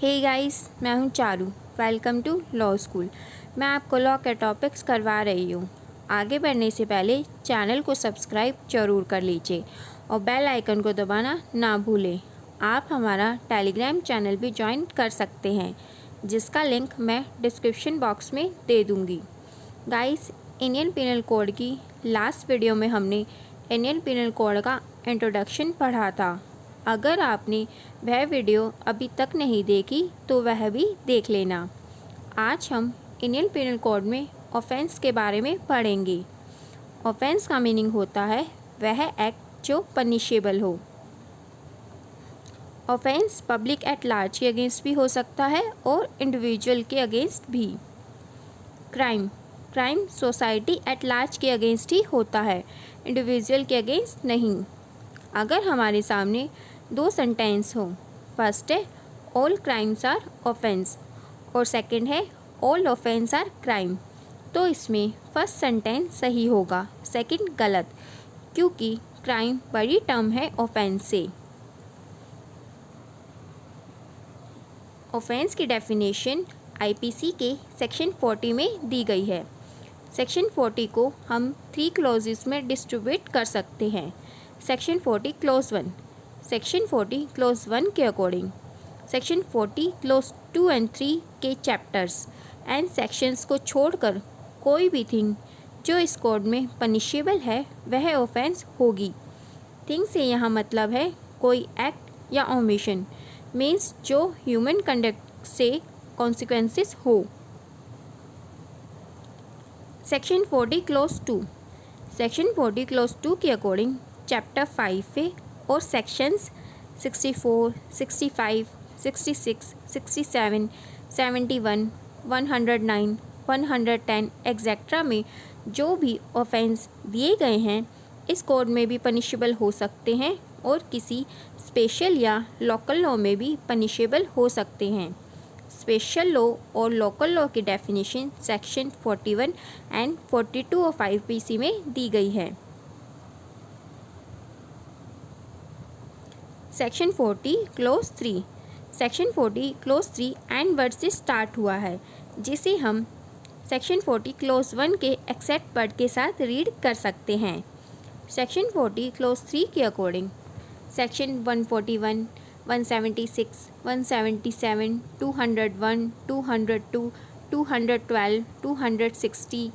हे guys, मैं हूं Charu. Welcome to law school. मैं आपको लॉ के टॉपिक्स करवा रही हूं। आगे बढ़ने से पहले चैनल को सब्सक्राइब जरूर कर लीजिए और बेल आइकन को दबाना ना भूलें। आप हमारा टेलीग्राम चैनल भी ज्वाइन कर सकते हैं, जिसका लिंक मैं डिस्क्रिप्शन बॉक्स में दे दूँगी। गाइस, इंडियन पिनल कोड की लास्ट वीडियो में हमने इंडियन पिनल कोड का इंट्रोडक्शन पढ़ा था। अगर आपने वह वीडियो अभी तक नहीं देखी तो वह भी देख लेना। आज हम इंडियन पिनल कोड में ऑफेंस के बारे में पढ़ेंगे। ऑफेंस का मीनिंग होता है वह एक्ट जो पनिशेबल हो। ऑफेंस पब्लिक एट लार्ज के अगेंस्ट भी हो सकता है और इंडिविजुअल के अगेंस्ट भी। क्राइम सोसाइटी एट लार्ज के अगेंस्ट ही होता है, इंडिविजुअल के अगेंस्ट नहीं। अगर हमारे सामने दो सेंटेंस हो, फर्स्ट है ऑल क्राइम्स आर ऑफेंस और सेकंड है ऑल ऑफेंस आर क्राइम, तो इसमें फर्स्ट सेंटेंस सही होगा, सेकंड गलत, क्योंकि क्राइम बड़ी टर्म है ऑफेंस से। ऑफेंस की डेफिनेशन आईपीसी के सेक्शन 40 में दी गई है। सेक्शन 40 को हम 3 क्लॉजेस में डिस्ट्रीब्यूट कर सकते हैं। Section 40 clause 1। सेक्शन 40 क्लॉज 1 के अकॉर्डिंग सेक्शन 40 क्लॉज 2 एंड 3 के चैप्टर्स एंड सेक्शंस को छोड़कर कोई भी थिंग जो इस कोड में पनिशेबल है वह ऑफेंस होगी। थिंग से यहाँ मतलब है कोई एक्ट या ओमिशन, मीन्स जो ह्यूमन कंडक्ट से कॉन्सिक्वेंसेस हो। Section 40 clause 2। सेक्शन 40 क्लॉज 2 के अकॉर्डिंग चैप्टर 5 है और सेक्शंस 64, 65, 66, 67, 71, 109, 110 एक्सेट्रा में जो भी ऑफेंस दिए गए हैं इस कोड में भी पनिशेबल हो सकते हैं और किसी स्पेशल या लोकल लॉ में भी पनिशेबल हो सकते हैं। स्पेशल लॉ और लोकल लॉ की definition section 41 and 42 of IPC में दी गई है। Section 40 clause 3। Section 40 clause 3 and word से स्टार्ट हुआ है, जिसे हम सेक्शन 40 क्लॉज 1 के एक्सेप्ट वर्ड के साथ रीड कर सकते हैं। सेक्शन 40 क्लॉज 3 के अकॉर्डिंग सेक्शन 141, 176, 177, 201, 202, 212, 260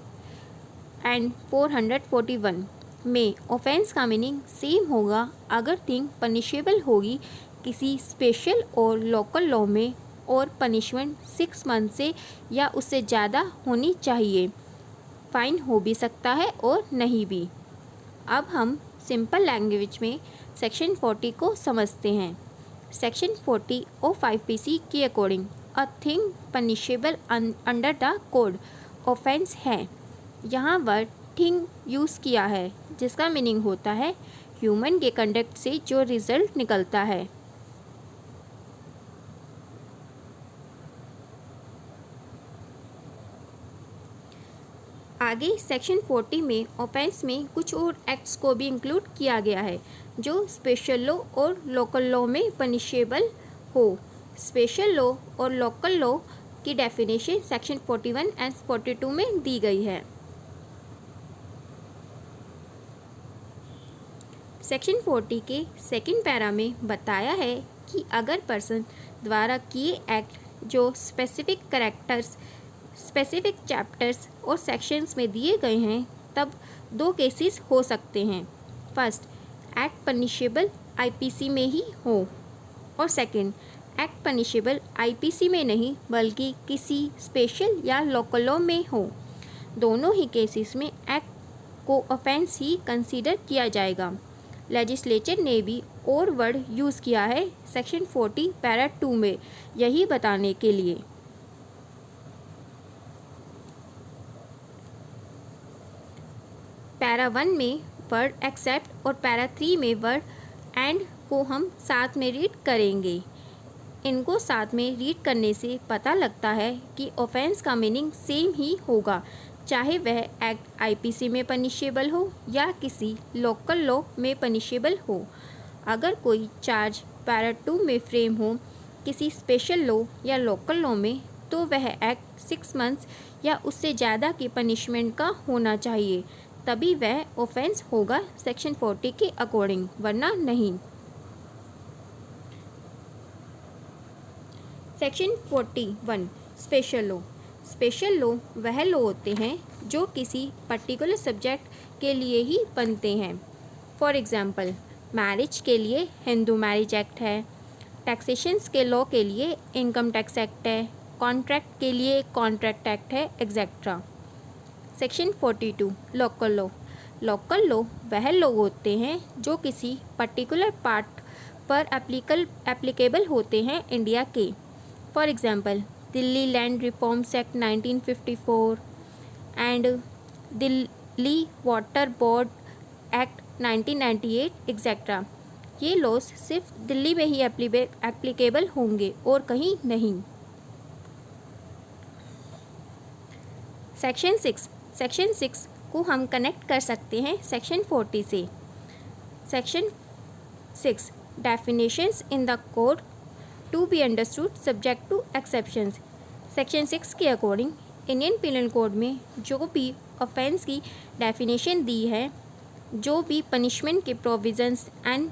एंड 441 में ऑफेंस का मीनिंग सेम होगा अगर थिंग पनिशेबल होगी किसी स्पेशल और लोकल लॉ में और पनिशमेंट 6 मंथ से या उससे ज़्यादा होनी चाहिए। फाइन हो भी सकता है और नहीं भी। अब हम सिंपल लैंग्वेज में सेक्शन 40 को समझते हैं। सेक्शन 40 ऑफ आईपीसी के according a thing punishable under the code offence है। यहाँ वर्ड थिंग यूज़ किया है, जिसका मीनिंग होता है ह्यूमन के कंडक्ट से जो रिजल्ट निकलता है। आगे सेक्शन 40 में ऑफेंस में कुछ और एक्ट्स को भी इंक्लूड किया गया है जो स्पेशल लॉ और लोकल लॉ में पनिशेबल हो। स्पेशल लॉ और लोकल लॉ की डेफिनेशन सेक्शन 41 एंड 42 में दी गई है। सेक्शन 40 के सेकंड पैरा में बताया है कि अगर पर्सन द्वारा किए एक्ट जो स्पेसिफिक कैरेक्टर्स स्पेसिफिक चैप्टर्स और सेक्शंस में दिए गए हैं तब दो केसेस हो सकते हैं। फर्स्ट, एक्ट पनिशेबल आईपीसी में ही हो और सेकंड, एक्ट पनिशेबल आईपीसी में नहीं बल्कि किसी स्पेशल या लोकल लॉ में हो। दोनों ही केसेस में एक्ट को ऑफेंस ही कंसीडर किया जाएगा। लेजिस्लेचर ने भी और वर्ड यूज़ किया है सेक्शन 40 पैरा 2 में यही बताने के लिए। पैरा 1 में वर्ड एक्सेप्ट और पैरा 3 में वर्ड एंड को हम साथ में रीड करेंगे। इनको साथ में रीड करने से पता लगता है कि ऑफेंस का मीनिंग सेम ही होगा, चाहे वह एक्ट आईपीसी में पनिशेबल हो या किसी लोकल लॉ में पनिशेबल हो। अगर कोई चार्ज पैरा 2 में फ्रेम हो किसी स्पेशल लॉ या लोकल लॉ में, तो वह एक्ट 6 मंथ्स या उससे ज़्यादा की पनिशमेंट का होना चाहिए, तभी वह ऑफेंस होगा सेक्शन 40 के अकॉर्डिंग, वरना नहीं। Section 41 special law. Special law वह लॉ होते हैं जो किसी पर्टिकुलर सब्जेक्ट के लिए ही बनते हैं। फॉर एग्ज़ाम्पल, मैरिज के लिए हिंदू मैरिज एक्ट है, टैक्सेशंस के लॉ के लिए इनकम टैक्स एक्ट है, कॉन्ट्रैक्ट के लिए कॉन्ट्रैक्ट एक्ट है, etcetera. Section 42 local law. Local law वह लॉ होते हैं जो किसी पर्टिकुलर पार्ट पर एप्लीकेबल होते हैं इंडिया के। For example, Delhi land reforms act 1954 and Delhi water board act 1998 etcetera. ये लॉज सिर्फ दिल्ली में ही एप्लीकेबल होंगे और कहीं नहीं। सेक्शन 6 को हम कनेक्ट कर सकते हैं सेक्शन 40 से। Section 6 definitions in the code to be understood subject to exceptions. Section 6 के अकॉर्डिंग इंडियन पिनल कोड में जो भी ऑफेंस की डेफिनेशन दी है, जो भी पनिशमेंट के प्रोविजंस एंड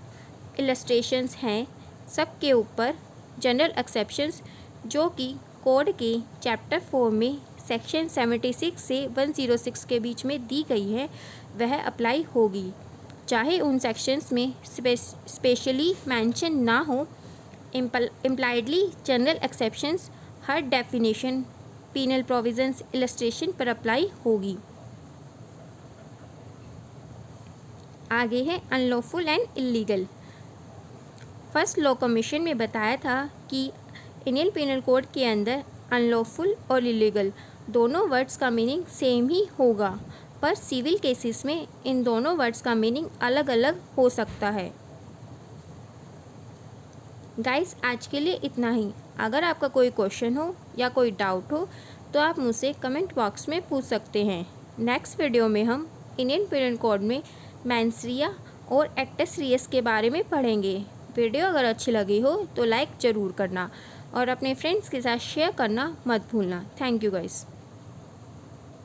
इलस्ट्रेशंस हैं, सब के ऊपर जनरल एक्सेप्शंस जो कि कोड के चैप्टर 4 में सेक्शन 76 से 106 के बीच में दी गई है, वह अप्लाई होगी, चाहे उन सेक्शंस में स्पेशली मेंशन ना हो। इम्प्लाइडली जनरल एक्सेप्शंस हर डेफिनेशन, पीनल प्रोविजंस, इलस्ट्रेशन पर अप्लाई होगी। आगे है unlawful and illegal. First law commission में बताया था कि इंडियन पिनल कोड के अंदर अनलॉफुल और इलीगल दोनों वर्ड्स का मीनिंग सेम ही होगा, पर सिविल केसेस में इन दोनों वर्ड्स का मीनिंग अलग अलग हो सकता है। गाइस, आज के लिए इतना ही। अगर आपका कोई क्वेश्चन हो या कोई डाउट हो तो आप मुझसे कमेंट बॉक्स में पूछ सकते हैं। नेक्स्ट वीडियो में हम इंडियन पिनल कोड में मेंस रे और एक्टस रियस के बारे में पढ़ेंगे। वीडियो अगर अच्छी लगी हो तो लाइक ज़रूर करना और अपने फ्रेंड्स के साथ शेयर करना मत भूलना। Thank you guys.